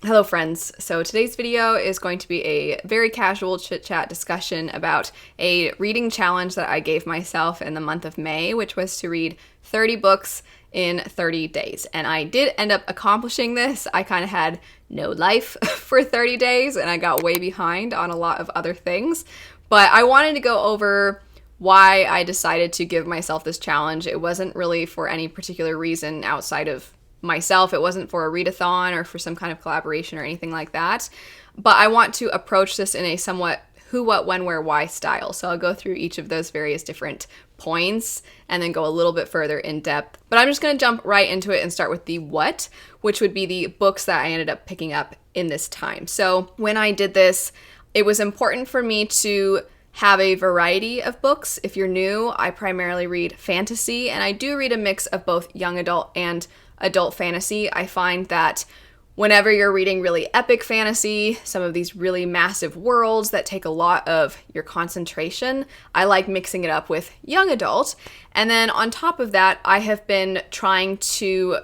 Hello friends, so today's video is going to be a very casual chit-chat discussion about a reading challenge that I gave myself in the month of May, which was to read 30 books in 30 days. And I did end up accomplishing this. I kind of had no life for 30 days and I got way behind on a lot of other things. But I wanted to go over why I decided to give myself this challenge. It wasn't really for any particular reason outside of myself. It wasn't for a readathon or for some kind of collaboration or anything like that. But I want to approach this in a somewhat who, what, when, where, why style. So I'll go through each of those various different points and then go a little bit further in depth. But I'm just going to jump right into it and start with the what, which would be the books that I ended up picking up in this time. So when I did this, it was important for me to have a variety of books. If you're new, I primarily read fantasy, and I do read a mix of both young adult and adult fantasy. I find that whenever you're reading really epic fantasy, some of these really massive worlds that take a lot of your concentration, I like mixing it up with young adult. And then on top of that, I have been trying to,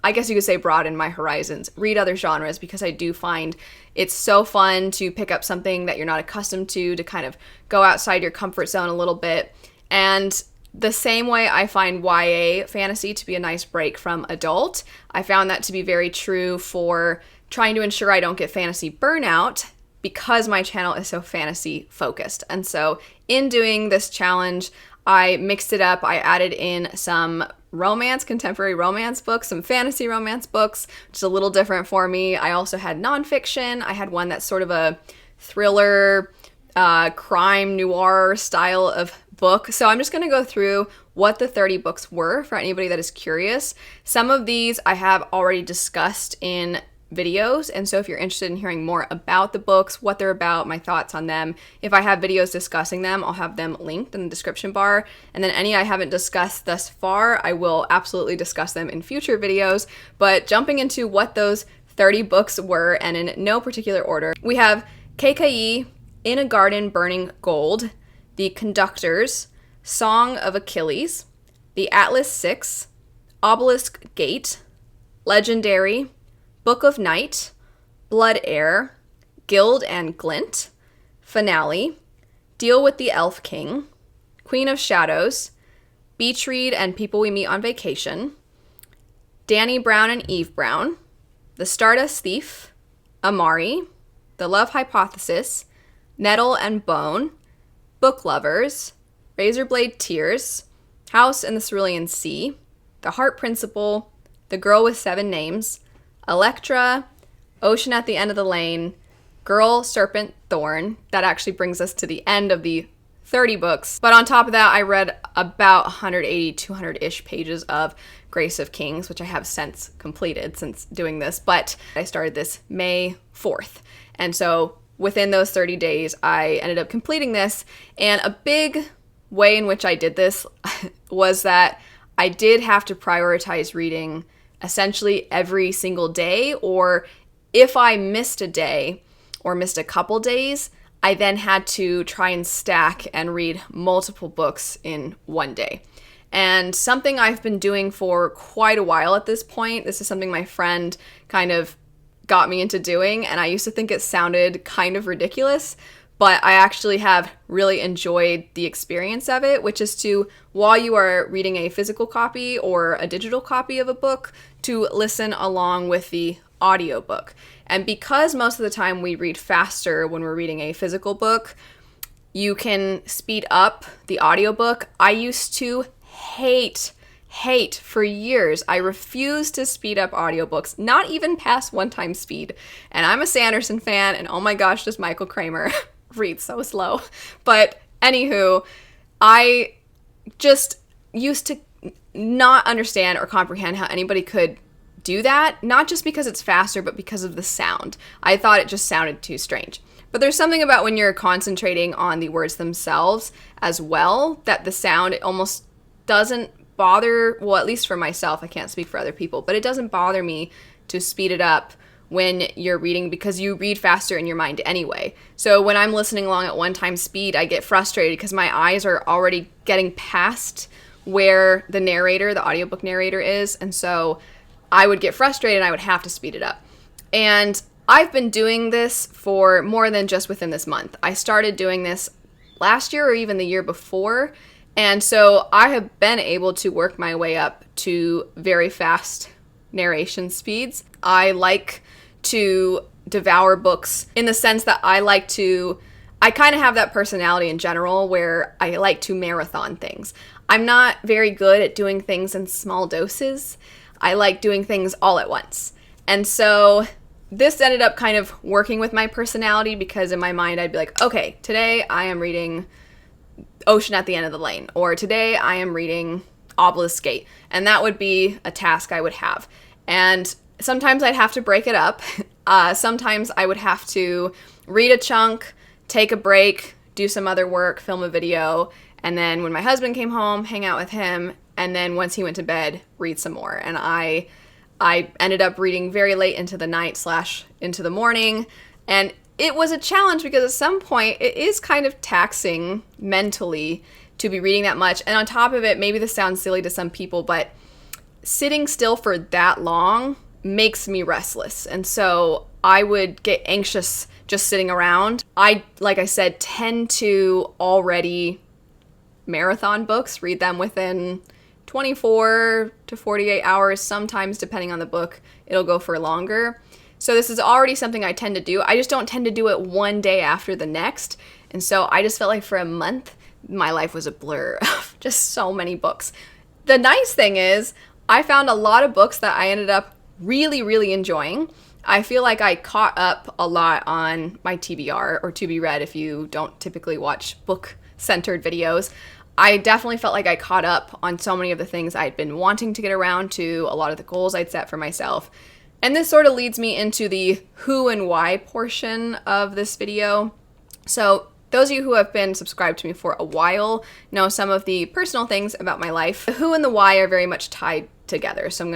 I guess you could say, broaden my horizons, read other genres, because I do find it's so fun to pick up something that you're not accustomed to kind of go outside your comfort zone a little bit. And the same way I find YA fantasy to be a nice break from adult, I found that to be very true for trying to ensure I don't get fantasy burnout because my channel is so fantasy focused. And so in doing this challenge, I mixed it up. I added in some romance, contemporary romance books, some fantasy romance books, which is a little different for me. I also had nonfiction. I had one that's sort of a thriller, crime noir style of book. So I'm just going to go through what the 30 books were for anybody that is curious. Some of these I have already discussed in videos, and so if you're interested in hearing more about the books, what they're about, my thoughts on them, if I have videos discussing them, I'll have them linked in the description bar. And then any I haven't discussed thus far, I will absolutely discuss them in future videos. But jumping into what those 30 books were, and in no particular order, we have KKE, In a Garden Burning Gold, The Conductors, Song of Achilles, The Atlas Six, Obelisk Gate, Legendary, Book of Night, Blood Heir, Gild and Glint, Finale, Deal with the Elf King, Queen of Shadows, Beach Read and People We Meet on Vacation, Danny Brown and Eve Brown, The Stardust Thief, Amari, The Love Hypothesis, Nettle and Bone, Book Lovers, Razorblade Tears, House in the Cerulean Sea, The Heart Principle, The Girl with Seven Names, Electra, Ocean at the End of the Lane, Girl, Serpent, Thorn. That actually brings us to the end of the 30 books. But on top of that, I read about 180, 200-ish pages of Grace of Kings, which I have since completed since doing this. But I started this May 4th. And so within those 30 days, I ended up completing this. And a big way in which I did this was that I did have to prioritize reading essentially every single day, or if I missed a day or missed a couple days, I then had to try and stack and read multiple books in one day. And something I've been doing for quite a while at this point, this is something my friend kind of got me into doing, and I used to think it sounded kind of ridiculous, but I actually have really enjoyed the experience of it, which is to, while you are reading a physical copy or a digital copy of a book, to listen along with the audiobook. And because most of the time we read faster when we're reading a physical book, you can speed up the audiobook. I used to hate for years. I refused to speed up audiobooks, not even past 1x speed. And I'm a Sanderson fan, and oh my gosh, does Michael Kramer read so slow. But anywho, I just used to not understand or comprehend how anybody could do that, not just because it's faster, but because of the sound. I thought it just sounded too strange. But there's something about when you're concentrating on the words themselves as well, that the sound, it almost doesn't bother, well, at least for myself, I can't speak for other people, but it doesn't bother me to speed it up when you're reading, because you read faster in your mind anyway. So when I'm listening along at 1x speed, I get frustrated because my eyes are already getting past where the narrator, the audiobook narrator is, and so I would get frustrated and I would have to speed it up. And I've been doing this for more than just within this month. I started doing this last year or even the year before. And so I have been able to work my way up to very fast narration speeds. I like to devour books in the sense that I kind of have that personality in general where I like to marathon things. I'm not very good at doing things in small doses. I like doing things all at once. And so this ended up kind of working with my personality because in my mind I'd be like, okay, today I am reading Ocean at the End of the Lane, or today I am reading Obelisk Gate, and that would be a task I would have. And sometimes I'd have to break it up. Sometimes I would have to read a chunk, take a break, do some other work, film a video, and then when my husband came home, hang out with him, and then once he went to bed, read some more. And I ended up reading very late into the night / into the morning, and it was a challenge because at some point it is kind of taxing mentally to be reading that much. And on top of it, maybe this sounds silly to some people, but sitting still for that long makes me restless. And so I would get anxious just sitting around. I, like I said, tend to already marathon books, read them within 24 to 48 hours, sometimes depending on the book, it'll go for longer. So this is already something I tend to do. I just don't tend to do it one day after the next. And so I just felt like for a month, my life was a blur of just so many books. The nice thing is I found a lot of books that I ended up really, really enjoying. I feel like I caught up a lot on my TBR, or to be read if you don't typically watch book-centered videos. I definitely felt like I caught up on so many of the things I'd been wanting to get around to, a lot of the goals I'd set for myself. And this sort of leads me into the who and why portion of this video. So those of you who have been subscribed to me for a while know some of the personal things about my life. The who and the why are very much tied together. So we're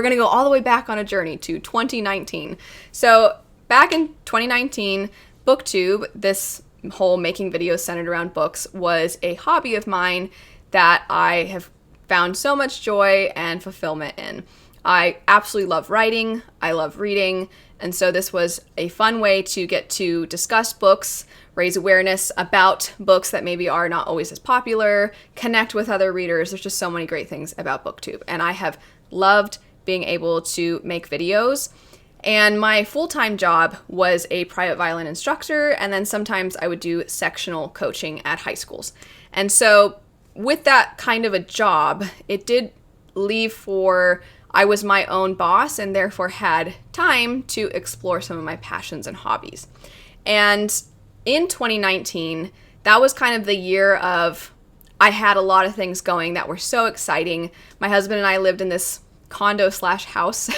going to go all the way back on a journey to 2019. So back in 2019, BookTube, this whole making videos centered around books, was a hobby of mine that I have found so much joy and fulfillment in. I absolutely love writing, I love reading, and so this was a fun way to get to discuss books, raise awareness about books that maybe are not always as popular, connect with other readers. There's just so many great things about BookTube, and I have loved being able to make videos. And my full-time job was a private violin instructor, and then sometimes I would do sectional coaching at high schools. And so with that kind of a job, it did leave for I was my own boss and therefore had time to explore some of my passions and hobbies. And in 2019, that was kind of the year of I had a lot of things going that were so exciting. My husband and I lived in this condo/house.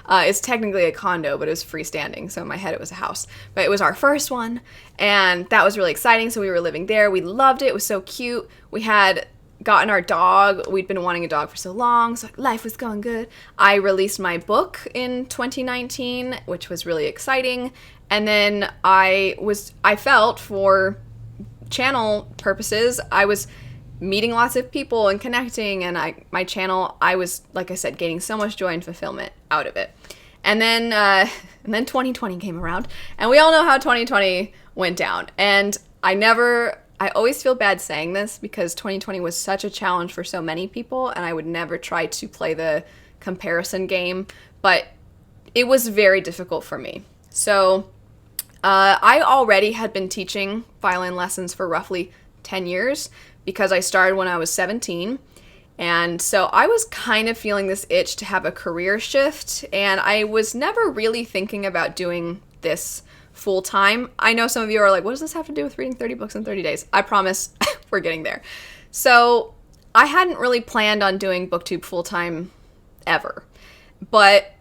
It's technically a condo, but it was freestanding. So in my head, it was a house. But it was our first one, and that was really exciting. So we were living there. We loved it. It was so cute. We had gotten our dog. We'd been wanting a dog for so long, so life was going good. I released my book in 2019, which was really exciting. And then I felt for channel purposes, I was meeting lots of people and connecting, and my channel, I was, like I said, gaining so much joy and fulfillment out of it. And then 2020 came around, and we all know how 2020 went down. And I always feel bad saying this because 2020 was such a challenge for so many people, and I would never try to play the comparison game, but it was very difficult for me. So I already had been teaching violin lessons for roughly 10 years because I started when I was 17. And so I was kind of feeling this itch to have a career shift, and I was never really thinking about doing this full time. I know some of you are like, what does this have to do with reading 30 books in 30 days? I promise we're getting there. So I hadn't really planned on doing BookTube full time ever, but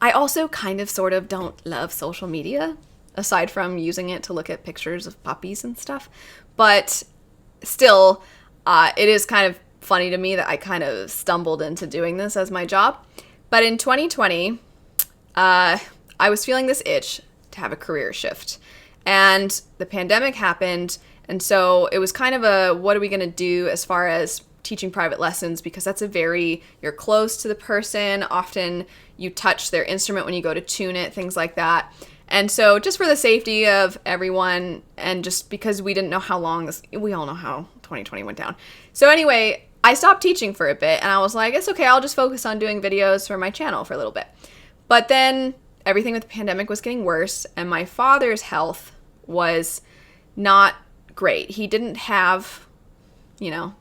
I also kind of sort of don't love social media aside from using it to look at pictures of puppies and stuff. But still, it is kind of funny to me that I kind of stumbled into doing this as my job. But in 2020, I was feeling this itch to have a career shift, and the pandemic happened, and so it was kind of a what are we going to do as far as teaching private lessons because that's you're close to the person. Often you touch their instrument when you go to tune it, things like that. And so just for the safety of everyone, and just because we didn't know how long we all know how 2020 went down. So anyway, I stopped teaching for a bit, and I was like, it's okay, I'll just focus on doing videos for my channel for a little bit. But then everything with the pandemic was getting worse, and my father's health was not great. He didn't have,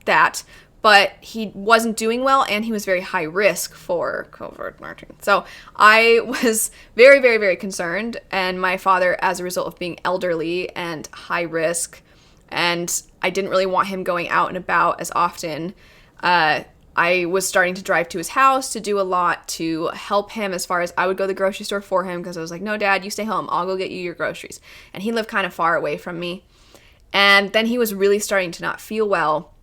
that, but he wasn't doing well, and he was very high risk for COVID-19. So I was very, very, very concerned, and my father, as a result of being elderly and high risk, and I didn't really want him going out and about as often, I was starting to drive to his house to do a lot to help him, as far as I would go to the grocery store for him, because I was like, no, Dad, you stay home. I'll go get you your groceries. And he lived kind of far away from me. And then he was really starting to not feel well.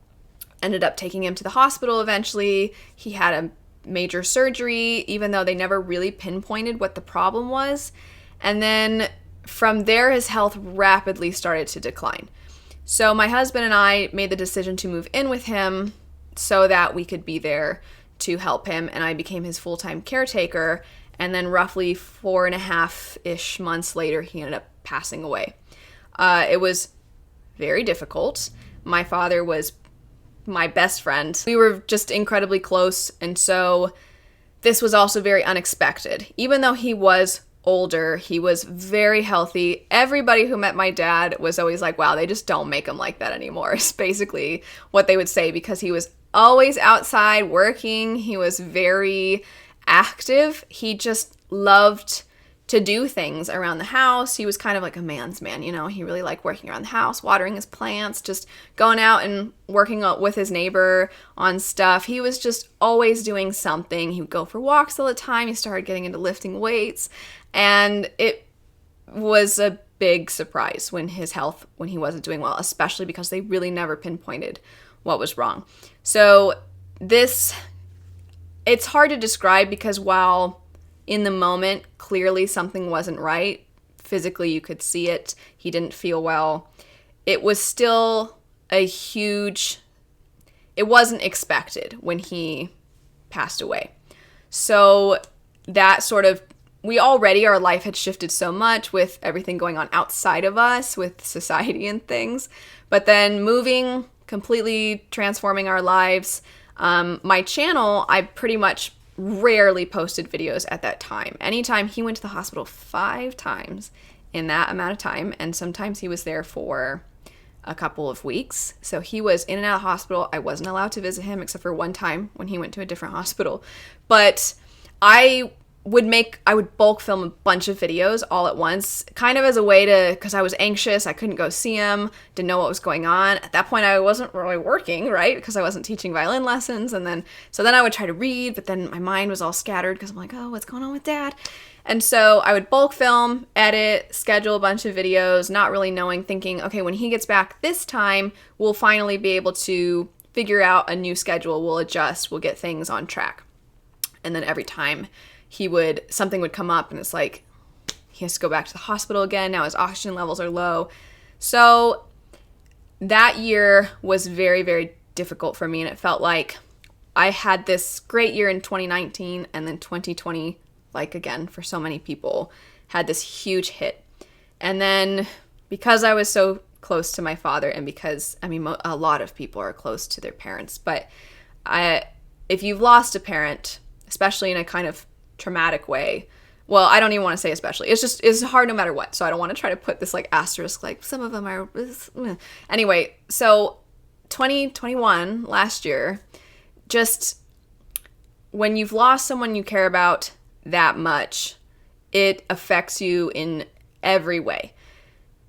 Ended up taking him to the hospital eventually. He had a major surgery, even though they never really pinpointed what the problem was. And then from there, his health rapidly started to decline. So my husband and I made the decision to move in with him so that we could be there to help him, and I became his full-time caretaker. And then roughly 4.5-ish months later, he ended up passing away. It was very difficult. My father was my best friend. We were just incredibly close, and so this was also very unexpected. Even though he was older, he was very healthy. Everybody who met my dad was always like, wow, they just don't make him like that anymore. It's basically what they would say, because he was always outside working. He was very active. He just loved to do things around the house. He was kind of like a man's man, He really liked working around the house, watering his plants, just going out and working with his neighbor on stuff. He was just always doing something. He would go for walks all the time. He started getting into lifting weights, and it was a big surprise when he wasn't doing well, especially because they really never pinpointed what was wrong. So it's hard to describe, because while in the moment, clearly something wasn't right, physically you could see it, he didn't feel well, it was still it wasn't expected when he passed away. So that our life had shifted so much with everything going on outside of us, with society and things, but then moving, completely transforming our lives. My channel, I pretty much rarely posted videos at that time. Anytime, he went to the hospital 5 times in that amount of time, and sometimes he was there for a couple of weeks. So he was in and out of the hospital. I wasn't allowed to visit him except for one time when he went to a different hospital. But I would bulk film a bunch of videos all at once, kind of as a way because I was anxious, I couldn't go see him, didn't know what was going on. At that point, I wasn't really working, right? Because I wasn't teaching violin lessons. So then I would try to read, but then my mind was all scattered because I'm like, oh, what's going on with Dad? And so I would bulk film, edit, schedule a bunch of videos, not really knowing, thinking, okay, when he gets back this time, we'll finally be able to figure out a new schedule. We'll adjust, we'll get things on track. And then every time something would come up, and it's like, he has to go back to the hospital again. Now his oxygen levels are low. So that year was very, very difficult for me, and it felt like I had this great year in 2019, and then 2020, like again, for so many people, had this huge hit. And then because I was so close to my father, and because, a lot of people are close to their parents, but if you've lost a parent, especially in a kind of traumatic way, well, I don't even want to say especially, it's hard no matter what, so I don't want to try to put this like asterisk, like some of them are, anyway. So 2021, last year, just when you've lost someone you care about that much, it affects you in every way.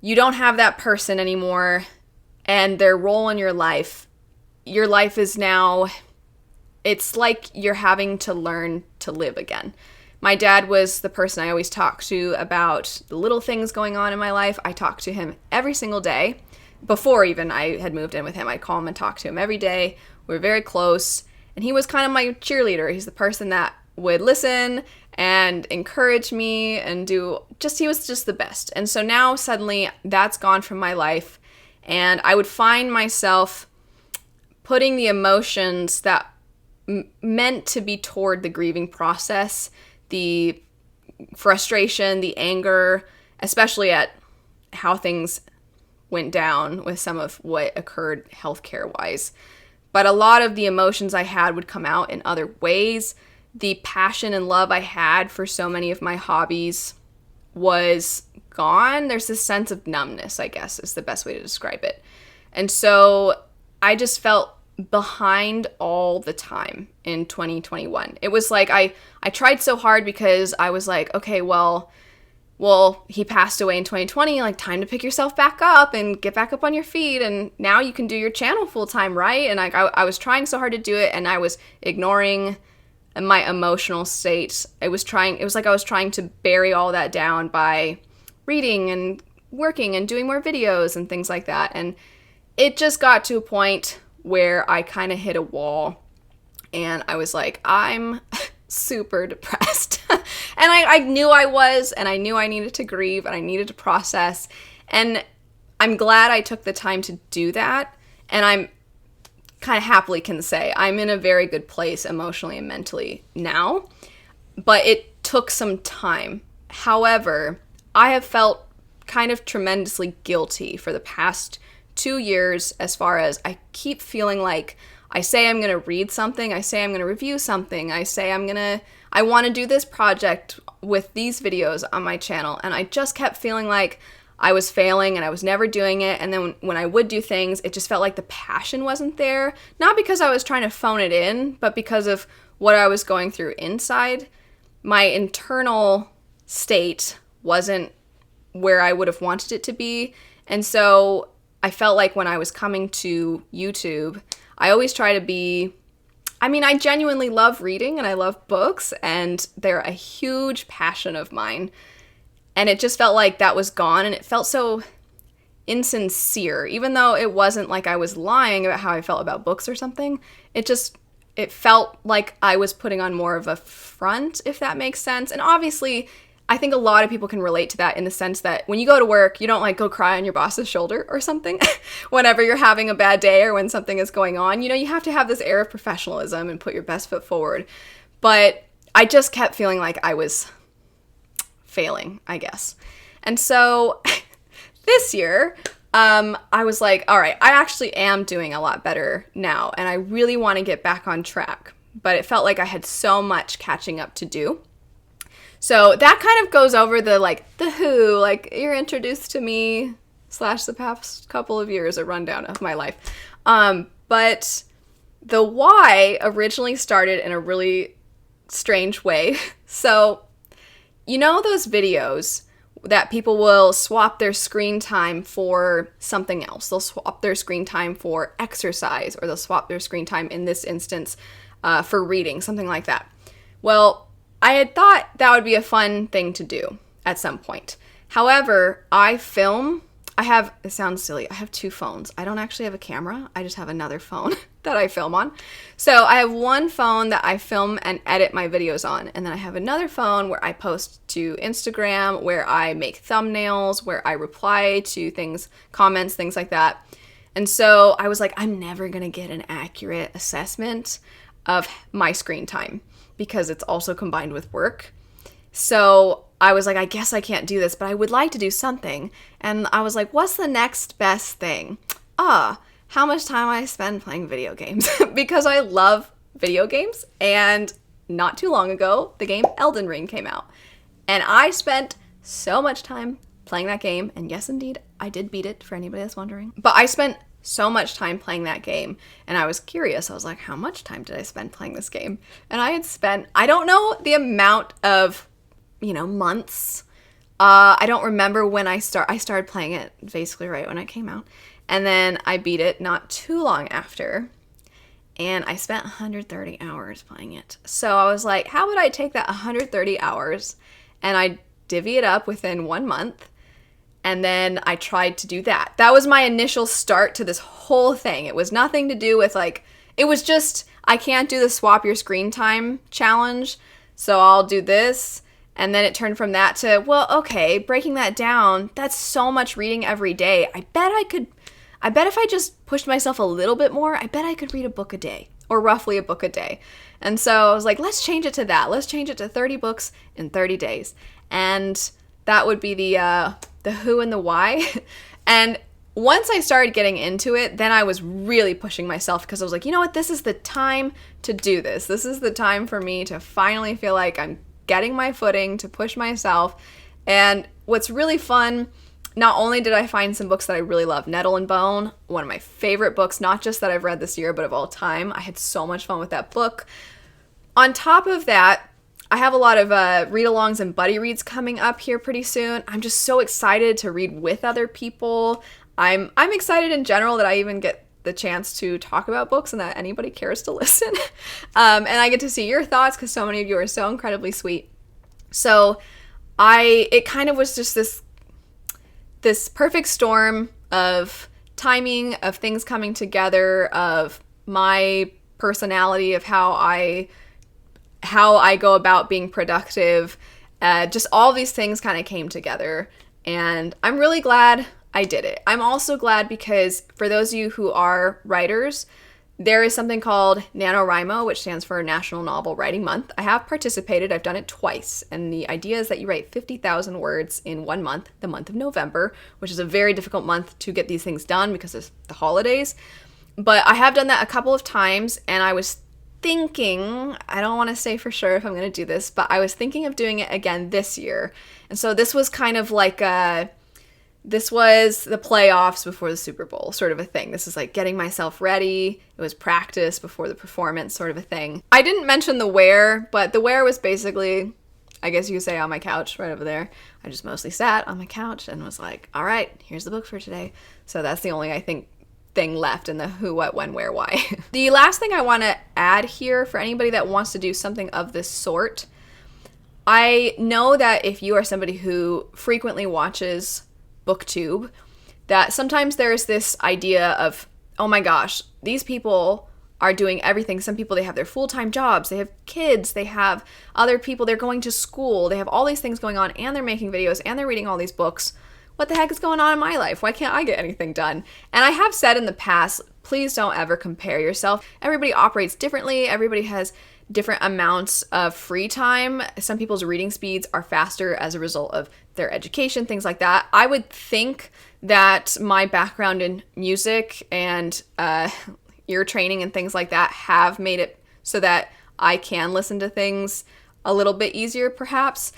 You don't have that person anymore, and their role in your life is now, it's like you're having to learn to live again. My dad was the person I always talked to about the little things going on in my life. I talked to him every single day. Before even I had moved in with him, I'd call him and talk to him every day. We were very close, and he was kind of my cheerleader. He's the person that would listen and encourage me and he was just the best. And so now suddenly that's gone from my life, and I would find myself putting the emotions that meant to be toward the grieving process, the frustration, the anger, especially at how things went down with some of what occurred healthcare-wise. But a lot of the emotions I had would come out in other ways. The passion and love I had for so many of my hobbies was gone. There's this sense of numbness, I guess, is the best way to describe it. And so I just felt behind all the time in 2021. It was like I tried so hard because I was like, okay, well, he passed away in 2020, like time to pick yourself back up and get back up on your feet, and now you can do your channel full time, right? And like I was trying so hard to do it, and I was ignoring my emotional state. It was like I was trying to bury all that down by reading and working and doing more videos and things like that. And it just got to a point where I kind of hit a wall, and I was like, I'm super depressed. And I knew I was, and I knew I needed to grieve, and I needed to process. And I'm glad I took the time to do that. And I'm kind of happily can say I'm in a very good place emotionally and mentally now. But it took some time. However, I have felt kind of tremendously guilty for the past 2 years, as far as I keep feeling like I say I'm going to read something, I say I'm going to review something, I say I want to do this project with these videos on my channel, and I just kept feeling like I was failing and I was never doing it. And then when I would do things, it just felt like the passion wasn't there, not because I was trying to phone it in, but because of what I was going through inside. My internal state wasn't where I would have wanted it to be. And so I felt like when I was coming to YouTube, I always try to be, I genuinely love reading and I love books, and they're a huge passion of mine. And it just felt like that was gone, and it felt so insincere, even though it wasn't like I was lying about how I felt about books or something. It felt like I was putting on more of a front, if that makes sense. And obviously, I think a lot of people can relate to that in the sense that when you go to work, you don't like go cry on your boss's shoulder or something whenever you're having a bad day or when something is going on. You know, you have to have this air of professionalism and put your best foot forward. But I just kept feeling like I was failing, I guess. And so this year, I was like, all right, I actually am doing a lot better now, and I really want to get back on track. But it felt like I had so much catching up to do. So that kind of goes over the who, like you're introduced to me / the past couple of years, a rundown of my life. But the why originally started in a really strange way. So, you know those videos that people will swap their screen time for something else. They'll swap their screen time for exercise, or they'll swap their screen time, in this instance, for reading, something like that. Well, I had thought that would be a fun thing to do at some point. However, it sounds silly, I have 2 phones. I don't actually have a camera, I just have another phone that I film on. So I have one phone that I film and edit my videos on, and then I have another phone where I post to Instagram, where I make thumbnails, where I reply to things, comments, things like that. And so I was like, I'm never gonna get an accurate assessment of my screen time, because it's also combined with work. So I was like, I guess I can't do this, but I would like to do something. And I was like, what's the next best thing? How much time I spend playing video games, because I love video games. And not too long ago, the game Elden Ring came out, and I spent so much time playing that game. And yes, indeed, I did beat it, for anybody that's wondering. But I spent so much time playing that game, and I was curious. I was like, how much time did I spend playing this game? And I had spent, I don't know the amount of, months. I don't remember when I started playing it basically right when it came out. And then I beat it not too long after, and I spent 130 hours playing it. So I was like, how would I take that 130 hours and I divvy it up within 1 month? And then I tried to do that. That was my initial start to this whole thing. It was nothing to do with it was just, I can't do the swap your screen time challenge, so I'll do this. And then it turned from that to, well, okay, breaking that down, that's so much reading every day. I I bet if I just pushed myself a little bit more, I bet I could read a book a day, or roughly a book a day. And so I was like, let's change it to that. Let's change it to 30 books in 30 days. And that would be the who and the why. And once I started getting into it, then I was really pushing myself because I was like, you know what? This is the time to do this. This is the time for me to finally feel like I'm getting my footing, to push myself. And what's really fun, not only did I find some books that I really love, Nettle and Bone, one of my favorite books, not just that I've read this year, but of all time. I had so much fun with that book. On top of that, I have a lot of read-alongs and buddy reads coming up here pretty soon. I'm just so excited to read with other people. I'm excited in general that I even get the chance to talk about books and that anybody cares to listen. And I get to see your thoughts because so many of you are so incredibly sweet. So it kind of was just this perfect storm of timing, of things coming together, of my personality, of how I go about being productive. Just all these things kind of came together, and I'm really glad I did it. I'm also glad because for those of you who are writers, there is something called NaNoWriMo, which stands for National Novel Writing Month. I have participated. I've done it twice. And the idea is that you write 50,000 words in 1 month, the month of November, which is a very difficult month to get these things done because of the holidays. But I have done that a couple of times, and I was thinking, I don't want to say for sure if I'm going to do this, but I was thinking of doing it again this year. And so this was kind of like this was the playoffs before the Super Bowl, sort of a thing. This is like getting myself ready. It was practice before the performance, sort of a thing. I didn't mention the where, but the where was basically, I guess you could say, on my couch right over there. I just mostly sat on my couch and was like, all right, here's the book for today. So that's the only, I think, thing left in the who, what, when, where, why. The last thing I want to add here for anybody that wants to do something of this sort, I know that if you are somebody who frequently watches BookTube, that sometimes there's this idea of, oh my gosh, these people are doing everything. Some people, they have their full-time jobs, they have kids, they have other people, they're going to school, they have all these things going on, and they're making videos, and they're reading all these books. What the heck is going on in my life? Why can't I get anything done? And I have said in the past, please don't ever compare yourself. Everybody operates differently. Everybody has different amounts of free time. Some people's reading speeds are faster as a result of their education, things like that. I would think that my background in music and ear training and things like that have made it so that I can listen to things a little bit easier, perhaps.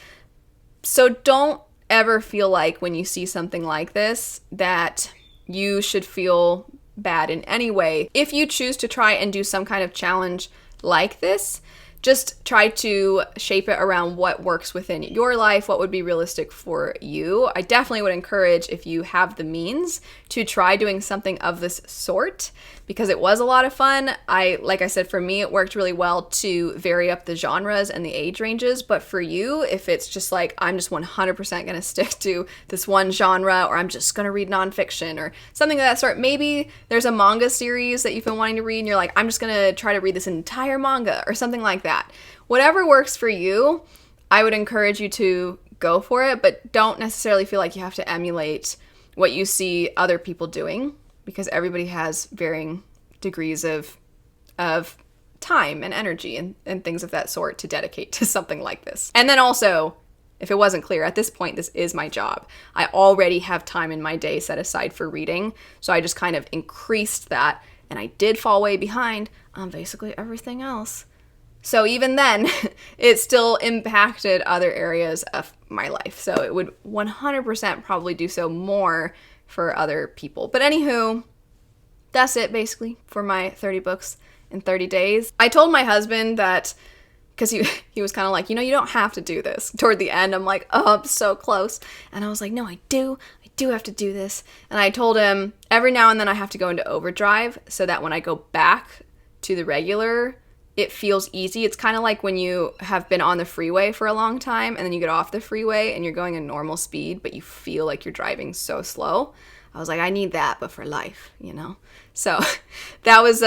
So don't ever feel like when you see something like this that you should feel bad in any way. If you choose to try and do some kind of challenge like this, just try to shape it around what works within your life, what would be realistic for you. I definitely would encourage, if you have the means, to try doing something of this sort because it was a lot of fun. Like I said, for me, it worked really well to vary up the genres and the age ranges. But for you, if it's just like, I'm just 100% going to stick to this one genre, or I'm just going to read nonfiction or something of that sort, maybe there's a manga series that you've been wanting to read and you're like, I'm just going to try to read this entire manga or something like that. Whatever works for you, I would encourage you to go for it, but don't necessarily feel like you have to emulate what you see other people doing, because everybody has varying degrees of time and energy and things of that sort to dedicate to something like this. And then also, if it wasn't clear, at this point, this is my job. I already have time in my day set aside for reading, so I just kind of increased that, and I did fall way behind on basically everything else. So even then, it still impacted other areas of my life. So it would 100% probably do so more for other people. But anywho, that's it basically for my 30 books in 30 days. I told my husband that, because he was kind of like, you don't have to do this. Toward the end, I'm like, oh, I'm so close. And I was like, no, I do have to do this. And I told him every now and then I have to go into overdrive so that when I go back to the regular, it feels easy. It's kind of like when you have been on the freeway for a long time and then you get off the freeway and you're going at normal speed, but you feel like you're driving so slow. I was like, I need that, but for life, So that was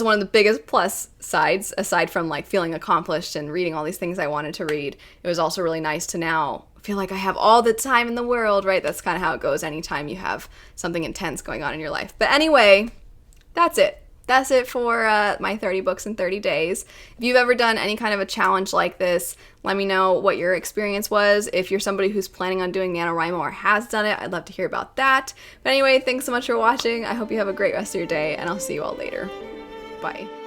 one of the biggest plus sides, aside from like feeling accomplished and reading all these things I wanted to read. It was also really nice to now feel like I have all the time in the world, right? That's kind of how it goes anytime you have something intense going on in your life. But anyway, that's it. That's it for my 30 books in 30 days. If you've ever done any kind of a challenge like this, let me know what your experience was. If you're somebody who's planning on doing NaNoWriMo or has done it, I'd love to hear about that. But anyway, thanks so much for watching. I hope you have a great rest of your day, and I'll see you all later. Bye.